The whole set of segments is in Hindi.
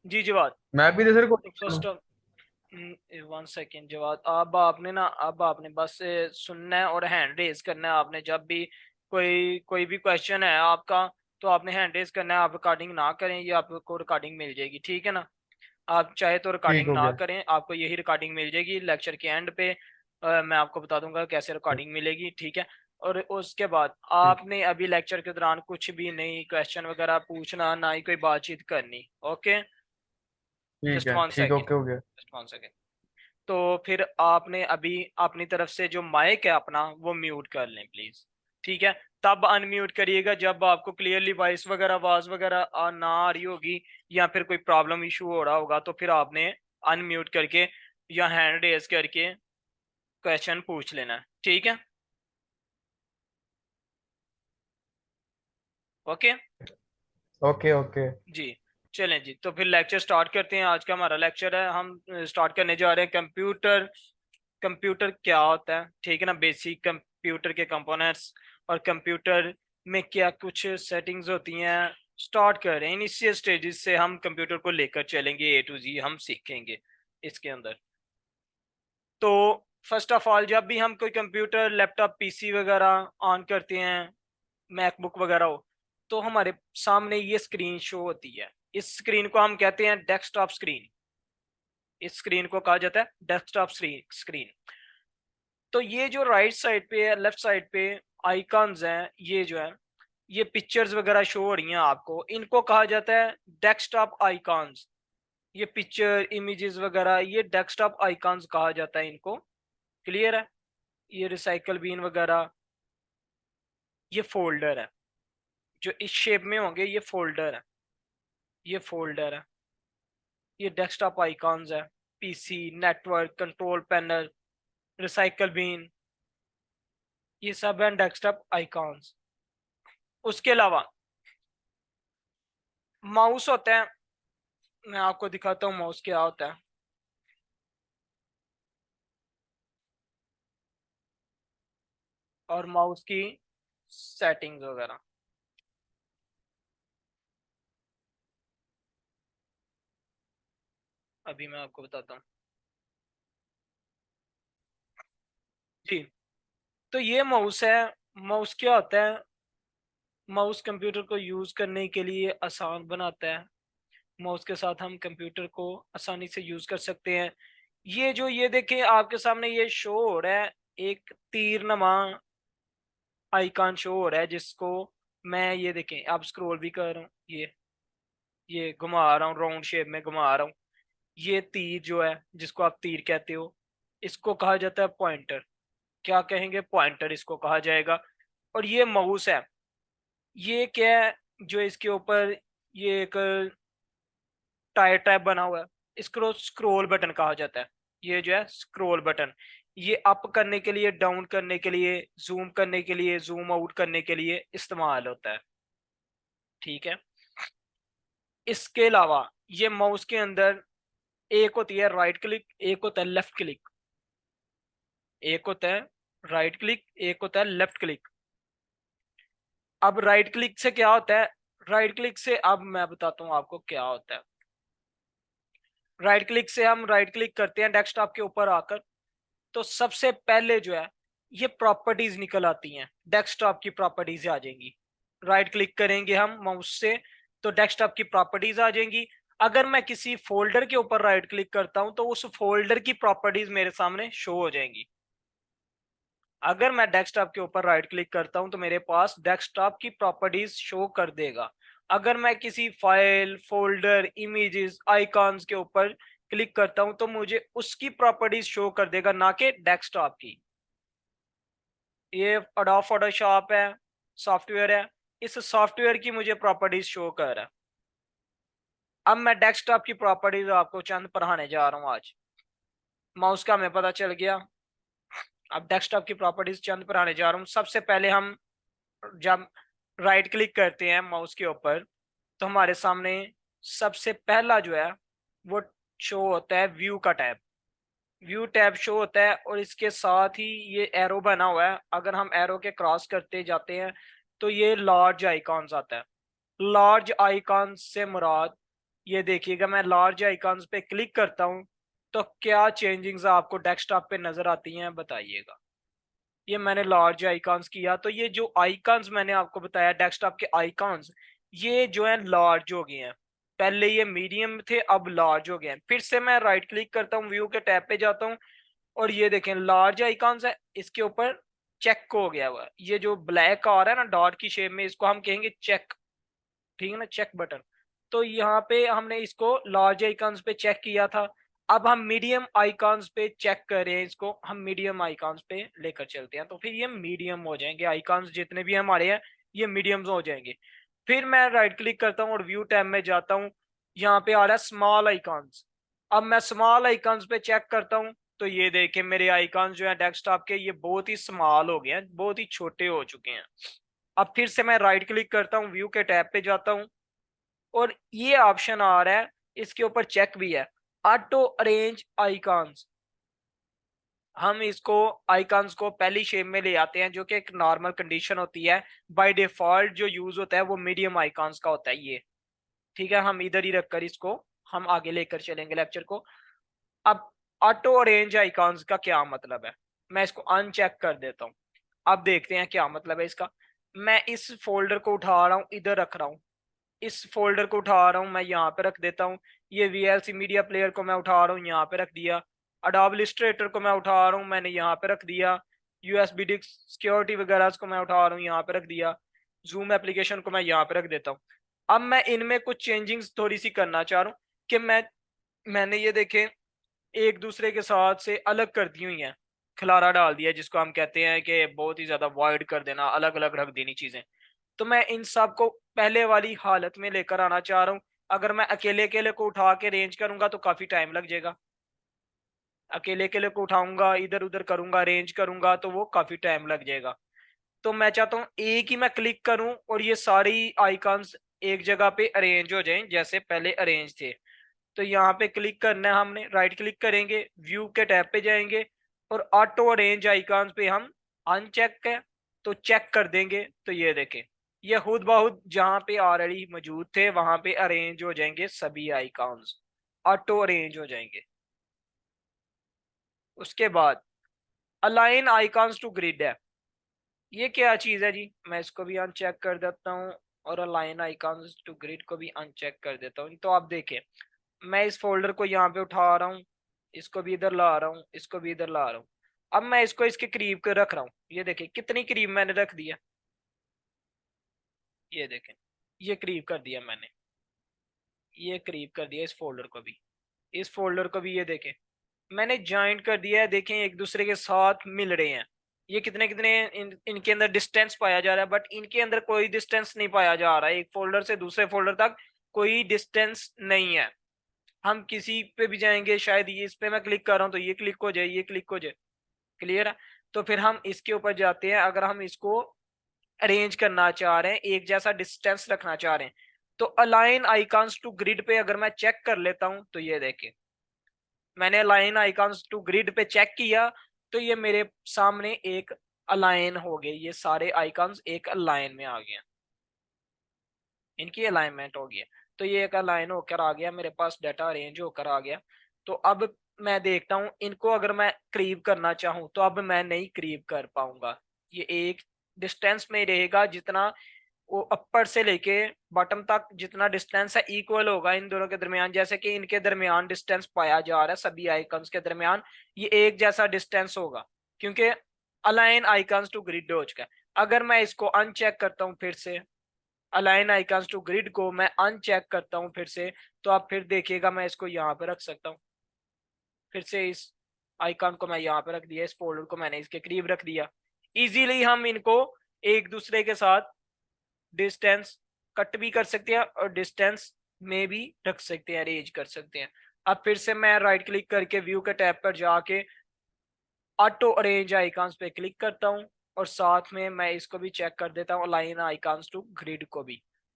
जी जवाद। मैं भी तो सर को। तो फर्स्ट ऑफ 1 सेकेंड जवाब, अब आपने ना, अब आपने बस सुनना है और हैंड रेज करना है। आपने जब भी कोई कोई भी क्वेश्चन है आपका, तो आपने हैंड रेज करना है। आप रिकॉर्डिंग ना करें, ये आपको रिकॉर्डिंग मिल जाएगी, ठीक है ना। आप चाहे तो ठीक रिकॉर्डिंग हो ना गया। करें, आपको यही रिकॉर्डिंग मिल जाएगी लेक्चर के एंड पे। मैं आपको बता दूंगा कैसे रिकॉर्डिंग मिलेगी, ठीक है। और उसके बाद ठीक। आपने अभी लेक्चर के दौरान कुछ भी नहीं क्वेश्चन वगैरह पूछना, ना ही कोई बातचीत करनी। ओके, ठीक जस्ट है, वन ठीक, सेकेंड ओके हो गया। Just one second. तो फिर आपने अभी अपनी तरफ से जो माइक है अपना वो म्यूट कर लें प्लीज, ठीक है। तब अनम्यूट करिएगा जब आपको क्लियरली वॉइस वगैरह, आवाज वगैरह ना आ रही होगी, या फिर कोई प्रॉब्लम इशू हो रहा होगा, तो फिर आपने अनम्यूट करके या हैंड रेज करके क्वेश्चन पूछ लेना है, ठीक है। Okay okay okay. जी, चलें जी, तो फिर लेक्चर स्टार्ट करते हैं। आज का हमारा लेक्चर है, हम स्टार्ट करने जा रहे हैं कंप्यूटर। कंप्यूटर क्या होता है, ठीक है ना, बेसिक कंप्यूटर के कंपोनेंट्स, और कंप्यूटर में क्या कुछ सेटिंग्स होती हैं। स्टार्ट कर रहे हैं, इनिशियल स्टेजेस से हम कंप्यूटर को लेकर चलेंगे, ए टू जी हम सीखेंगे इसके अंदर। तो फर्स्ट ऑफ ऑल, जब भी हम कोई कंप्यूटर, लैपटॉप, पीसी वगैरह ऑन करते हैं, मैकबुक वगैरह हो, तो हमारे सामने ये स्क्रीन शो होती है। इस स्क्रीन को हम कहते हैं डेस्कटॉप स्क्रीन। इस स्क्रीन को कहा जाता है डेस्कटॉप स्क्रीन। तो ये जो राइट साइड पे है, लेफ्ट साइड पे आइकॉन्स हैं, ये जो है, ये पिक्चर्स वगैरह शो हो रही हैं आपको, इनको कहा जाता है डेस्कटॉप आइकॉन्स। ये पिक्चर, इमेजेस वगैरह, ये डेस्कटॉप आइकॉन्स कहा जाता है इनको। क्लियर है। ये रिसाइकल बीन वगैरह, ये फोल्डर है, जो इस शेप में होंगे ये फोल्डर है। ये फोल्डर है, ये डेस्कटॉप आइकॉन्स है। PC, network, control panel, recycle been, ये सब हैं डेस्कटॉप आइकॉन्स। उसके अलावा माउस होता है, मैं आपको दिखाता हूँ माउस क्या होता है। और माउस की सेटिंग्स वगैरह अभी मैं आपको बताता हूँ जी। तो ये माउस है। माउस क्या होता है, माउस कंप्यूटर को यूज करने के लिए आसान बनाता है। माउस के साथ हम कंप्यूटर को आसानी से यूज कर सकते हैं। ये जो, ये देखें आपके सामने ये शो हो रहा है, एक तीर नमा आइकॉन शो हो रहा है, जिसको मैं, ये देखें, आप स्क्रॉल भी कर रहा हूँ, ये घुमा रहा हूँ, राउंड शेप में घुमा रहा हूँ। ये तीर जो है, जिसको आप तीर कहते हो, इसको कहा जाता है पॉइंटर। क्या कहेंगे, पॉइंटर इसको कहा जाएगा। और ये माउस है, ये क्या है, जो इसके ऊपर ये एक टायर टैब बना हुआ है, इसको स्क्रॉल बटन कहा जाता है। ये जो है स्क्रॉल बटन, ये अप करने के लिए, डाउन करने के लिए, जूम करने के लिए, जूम आउट करने के लिए इस्तेमाल होता है, ठीक है। इसके अलावा ये माउस के अंदर एक होती है राइट क्लिक, एक होता है लेफ्ट क्लिक। एक होता है राइट क्लिक, एक होता है लेफ्ट क्लिक। अब राइट क्लिक से क्या होता है, राइट क्लिक से अब मैं बताता हूँ आपको क्या होता है। राइट क्लिक से हम राइट क्लिक करते हैं डेस्कटॉप के ऊपर आकर, तो सबसे पहले जो है ये प्रॉपर्टीज निकल आती हैं, डेस्कटॉप की प्रॉपर्टीज आ जाएंगी। राइट क्लिक करेंगे हम माउस से, तो डेस्कटॉप की प्रॉपर्टीज आ जाएंगी। अगर मैं किसी फोल्डर के ऊपर राइट क्लिक करता हूं, तो उस फोल्डर की प्रॉपर्टीज मेरे सामने शो हो जाएंगी। अगर मैं डेस्कटॉप के ऊपर राइट क्लिक करता हूं, तो मेरे पास डेस्कटॉप की प्रॉपर्टीज शो कर देगा। अगर मैं किसी फाइल, फोल्डर, इमेजेस, आइकॉन्स के ऊपर क्लिक करता हूं, तो मुझे उसकी प्रॉपर्टीज शो कर देगा, ना कि डेस्कटॉप की। ये अडोब फोटोशॉप है, सॉफ्टवेयर है, इस सॉफ्टवेयर की मुझे प्रॉपर्टीज शो कर रहा है। अब मैं डेस्कटॉप की प्रॉपर्टीज आपको चंद पढ़ाने जा रहा हूं आज। माउस का हमें पता चल गया, अब डेस्कटॉप की प्रॉपर्टीज चंद पढ़ाने जा रहा हूं। सबसे पहले हम, जब राइट क्लिक करते हैं माउस के ऊपर, तो हमारे सामने सबसे पहला जो है वो शो होता है व्यू का टैब। व्यू टैब शो होता है, और इसके साथ ही ये एरो बना हुआ है। अगर हम एरो के क्रॉस करते जाते हैं, तो ये लार्ज आइकॉन्स आता है। लार्ज आइकॉन से मुराद ये देखिएगा मैं लार्ज आइकॉन्स पे क्लिक करता हूँ तो क्या चेंजिंग्स आपको डेस्कटॉप पे नजर आती हैं बताइएगा। ये मैंने लार्ज आइकॉन्स किया तो ये जो आइकॉन्स मैंने आपको बताया डेस्कटॉप के आइकॉन्स, ये जो है लार्ज हो गए हैं। पहले ये मीडियम थे, अब लार्ज हो गए हैं। फिर से मैं राइट क्लिक करता हूँ, व्यू के टैब पे जाता हूँ और ये देखें लार्ज आइकॉन्स है, इसके ऊपर चेक हो गया हुआ है। ये जो ब्लैक आ रहा है ना डॉट की शेप में, इसको हम कहेंगे चेक। ठीक है ना, चेक बटन। तो यहाँ पे हमने इसको लार्ज आइकॉन्स पे चेक किया था। अब हम मीडियम आइकॉन्स पे चेक करें, इसको हम मीडियम आइकॉन्स पे लेकर चलते हैं तो फिर ये मीडियम हो जाएंगे आइकॉन्स जितने भी हमारे हैं, ये मीडियम्स हो जाएंगे। फिर मैं राइट क्लिक करता हूँ और व्यू टैब में जाता हूँ, यहाँ पे आ रहा है स्मॉल आइकॉन्स। अब मैं स्मॉल आइकॉन्स पे चेक करता हूँ तो ये देखें मेरे आइकॉन्स जो है डेस्कटॉप के, ये बहुत ही स्मॉल हो गए हैं, बहुत ही छोटे हो चुके हैं। अब फिर से मैं राइट क्लिक करता हूँ, व्यू के टैब पे जाता हूँ और ये ऑप्शन आ रहा है, इसके ऊपर चेक भी है, ऑटो अरेंज आइकॉन्स। हम इसको आइकॉन्स को पहली शेप में ले आते हैं जो कि एक नॉर्मल कंडीशन होती है। बाय डिफॉल्ट जो यूज होता है वो मीडियम आइकॉन्स का होता है ये। ठीक है, हम इधर ही रखकर इसको हम आगे लेकर चलेंगे लेक्चर को। अब ऑटो अरेंज आइकॉन्स का क्या मतलब है, मैं इसको अनचेक कर देता हूँ। अब देखते हैं क्या मतलब है इसका। मैं इस फोल्डर को उठा रहा हूँ, इधर रख रहा हूँ, इस फोल्डर को उठा रहा हूँ मैं यहाँ पे रख देता हूँ। ये वीएलसी मीडिया प्लेयर को मैं उठा रहा हूँ, यहाँ पे रख दिया। अडोब इलस्ट्रेटर को मैं उठा रहा हूँ, मैंने यहाँ पे रख दिया। यूएसबी डिस्क सिक्योरिटी वगैरह को मैं उठा रहा हूँ, यहाँ पे रख दिया। जूम एप्लीकेशन को मैं यहाँ पे रख देता हूँ। अब मैं इनमें कुछ चेंजिंग्स थोड़ी सी करना चाह रहा हूँ कि मैंने ये देखें एक दूसरे के साथ से अलग कर दी हुई हैं, खलारा डाल दिया जिसको हम कहते हैं कि बहुत ही ज्यादा वॉइड कर देना, अलग अलग रख देनी चीजें। तो मैं इन सब को पहले वाली हालत में लेकर आना चाह रहा हूँ। अगर मैं अकेले अकेले को उठा के रेंज करूंगा तो काफी टाइम लग जाएगा। अकेले अकेले को उठाऊंगा, इधर उधर करूंगा, रेंज करूंगा तो वो काफी टाइम लग जाएगा। तो मैं चाहता हूँ एक ही मैं क्लिक करूं और ये सारी आइकॉन्स एक जगह पे अरेंज हो जाएं जैसे पहले अरेंज थे। तो यहाँ पे क्लिक करना है हमने, राइट क्लिक करेंगे, व्यू के टैब पे जाएंगे और ऑटो अरेंज आइकॉन्स पे हम अनचेक है तो चेक कर देंगे। तो ये देखें ये खुद बहुत जहाँ पे ऑलरेडी मौजूद थे वहां पे अरेंज हो जाएंगे सभी आइकॉन्स, ऑटो अरेंज हो जाएंगे। उसके बाद अलाइन आइकॉन्स टू ग्रिड है, ये क्या चीज है जी, मैं इसको भी अनचेक कर देता हूँ और अलाइन आइकॉन्स टू ग्रिड को भी अनचेक कर देता हूँ। तो आप देखें मैं इस फोल्डर को यहाँ पे उठा रहा हूँ, इसको भी इधर ला रहा हूँ, इसको भी इधर ला रहा हूँ। अब मैं इसको इसके करीब कर रख रहा हूँ, ये देखें कितनी करीब मैंने रख दिया। ये देखें ये करीब कर दिया मैंने, ये करीब कर दिया इस फोल्डर को भी, इस फोल्डर को भी ये देखें मैंने ज्वाइंट कर दिया है। देखें एक दूसरे के साथ मिल रहे हैं। ये कितने कितने इनके अंदर डिस्टेंस पाया जा रहा है, बट इनके अंदर कोई डिस्टेंस नहीं पाया जा रहा है, एक फोल्डर से दूसरे फोल्डर तक कोई डिस्टेंस नहीं है। हम किसी पे भी जाएंगे, शायद ये इस पे मैं क्लिक कर रहा हूँ तो ये क्लिक हो जाए, ये क्लिक हो जाए। क्लियर है। तो फिर हम इसके ऊपर जाते हैं, अगर हम इसको अरेंज करना चाह रहे हैं, एक जैसा डिस्टेंस रखना चाह रहे हैं, तो अलाइन आइकॉन्स टू ग्रिड पे अगर मैं चेक कर लेता हूं तो ये देखें मैंने अलाइन आइकॉन्स टू ग्रिड पे चेक किया तो ये मेरे सामने एक अलाइन हो गए, ये सारे आइकॉन्स एक अलाइन में आ गए, इनकी अलाइनमेंट हो गई है। तो ये एक अलाइन होकर आ गया मेरे पास, डाटा अरेंज होकर आ गया। तो अब मैं देखता हूँ इनको, अगर मैं करीब करना चाहूँ तो अब मैं नहीं करीब कर पाऊंगा। ये एक डिस्टेंस में रहेगा, जितना वो अपर से लेके बॉटम तक जितना डिस्टेंस है इक्वल होगा इन दोनों के दरमियान। जैसे कि इनके दरमियान डिस्टेंस पाया जा रहा है, सभी आइकन्स के दरमियान ये एक जैसा डिस्टेंस होगा क्योंकि अलाइन आइकन्स टू ग्रिड हो चुका है। अगर मैं इसको अनचेक करता हूँ फिर से, अलाइन आइकन्स टू ग्रिड को मैं अनचेक करता हूँ फिर से, तो आप फिर देखिएगा मैं इसको यहाँ पे रख सकता हूँ। फिर से इस आइकन को मैं यहाँ पे रख दिया, इस फोल्डर को मैंने इसके करीब रख दिया। इजीली हम इनको एक दूसरे के साथ डिस्टेंस कट भी कर सकते हैं और डिस्टेंस में भी रख सकते हैं, अरेंज कर सकते हैं। अब फिर से मैं राइट क्लिक करके व्यू के टैब पर जाके ऑटो अरेंज आइकॉन्स पे क्लिक करता हूँ और साथ में मैं इसको भी चेक कर देता हूँ अलाइन आइकॉन्स टू ग्रिड को भी,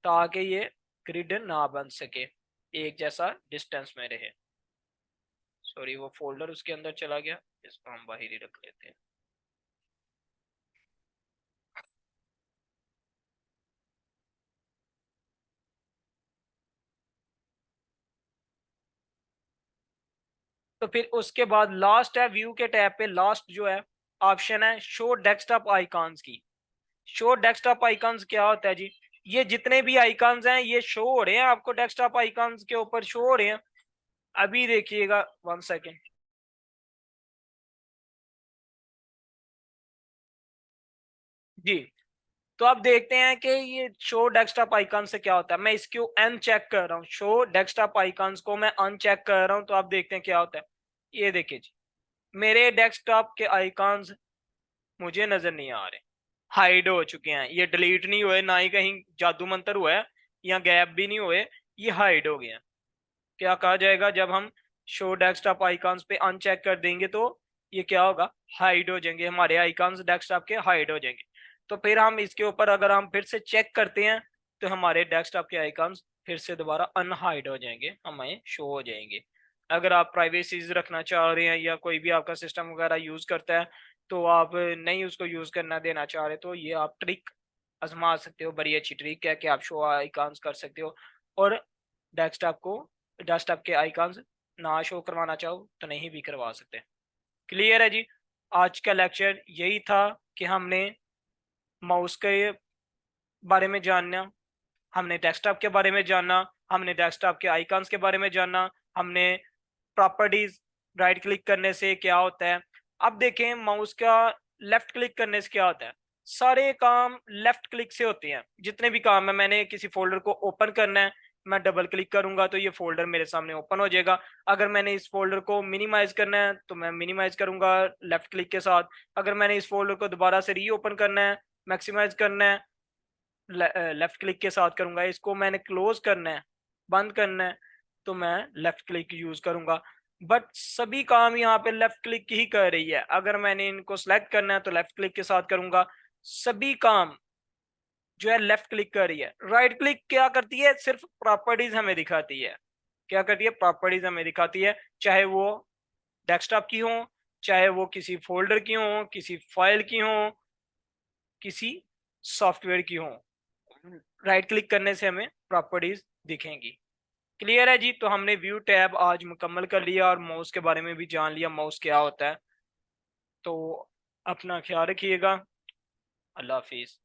ताकि ये ग्रिड ना बन सके, एक जैसा डिस्टेंस में रहे। सॉरी वो फोल्डर उसके अंदर चला गया, इसको हम बाहर ही रख लेते हैं। तो फिर उसके बाद लास्ट है व्यू के टैब पे, लास्ट जो है ऑप्शन है शो डेस्कटॉप आइकॉन्स की। शो डेस्कटॉप आइकॉन्स क्या होता है जी? ये जितने भी आइकॉन्स हैं ये शो हो रहे हैं आपको, डेस्कटॉप आइकॉन्स के ऊपर शो हो रहे हैं। अभी देखिएगा, 1 सेकेंड जी। तो आप देखते हैं कि ये शो डेस्कटॉप आइकॉन से क्या होता है। मैं इसको अनचेक कर रहा हूँ, शो डेस्कटॉप आइकॉन्स को मैं अनचेक कर रहा हूँ, तो आप देखते हैं क्या होता है। ये देखिए जी, मेरे डेस्कटॉप के आइकॉन्स मुझे नजर नहीं आ रहे, हाइड हो चुके हैं। ये डिलीट नहीं हुए, ना ही कहीं जादू मंत्र हुआ है, या गैप भी नहीं हुए, ये हाइड हो गए हैं। क्या कहा जाएगा, जब हम शो डेस्कटॉप आइकॉन्स पे अनचेक कर देंगे तो ये क्या होगा, हाइड हो जाएंगे, हमारे आइकॉन्स डेस्कटॉप के हाइड हो जाएंगे। तो फिर हम इसके ऊपर अगर हम फिर से चेक करते हैं तो हमारे डेस्कटॉप के आइकॉन्स फिर से दोबारा अनहाइड हो जाएंगे, हमें शो हो जाएंगे। अगर आप प्राइवेसीज रखना चाह रहे हैं या कोई भी आपका सिस्टम वगैरह यूज करता है तो आप नहीं उसको यूज करना देना चाह रहे, तो ये आप ट्रिक आजमा सकते हो। बड़ी अच्छी ट्रिक है कि आप शो आइकॉन्स कर सकते हो, और डेस्कटॉप को, डेस्कटॉप के आइकॉन्स ना शो करवाना चाहो तो नहीं भी करवा सकते। क्लियर है जी? आज का लेक्चर यही था कि हमने माउस के बारे में जानना, हमने डेस्कटॉप के बारे में जानना, हमने डेस्कटॉप के आइकॉन्स के बारे में जानना, हमने प्रॉपर्टीज राइट क्लिक करने से क्या होता है। अब देखें माउस का लेफ्ट क्लिक करने से क्या होता है। सारे काम लेफ्ट क्लिक से होते हैं, जितने भी काम है। मैंने किसी फोल्डर को ओपन करना है, मैं डबल क्लिक करूंगा तो ये फोल्डर मेरे सामने ओपन हो जाएगा। अगर मैंने इस फोल्डर को मिनिमाइज करना है तो मैं मिनिमाइज करूंगा लेफ्ट क्लिक के साथ। अगर मैंने इस फोल्डर को दोबारा से रीओपन करना है, मैक्सिमाइज करना है, लेफ्ट क्लिक के साथ करूंगा। इसको मैंने क्लोज करना है, बंद करना है, तो मैं लेफ्ट क्लिक यूज करूंगा। बट सभी काम यहाँ पे लेफ्ट क्लिक ही कर रही है। अगर मैंने इनको सेलेक्ट करना है तो लेफ्ट क्लिक के साथ करूंगा। सभी काम जो है लेफ्ट क्लिक कर रही है। राइट क्लिक क्या करती है, सिर्फ प्रॉपर्टीज हमें दिखाती है। क्या करती है, प्रॉपर्टीज हमें दिखाती है, चाहे वो डेस्कटॉप की हो, चाहे वो किसी फोल्डर की हो, किसी फाइल की हो, किसी सॉफ्टवेयर की हो। राइट क्लिक करने से हमें प्रॉपर्टीज दिखेंगी। क्लियर है जी? तो हमने व्यू टैब आज मुकम्मल कर लिया और माउस के बारे में भी जान लिया, माउस क्या होता है। तो अपना ख्याल रखिएगा। अल्लाह हाफिज।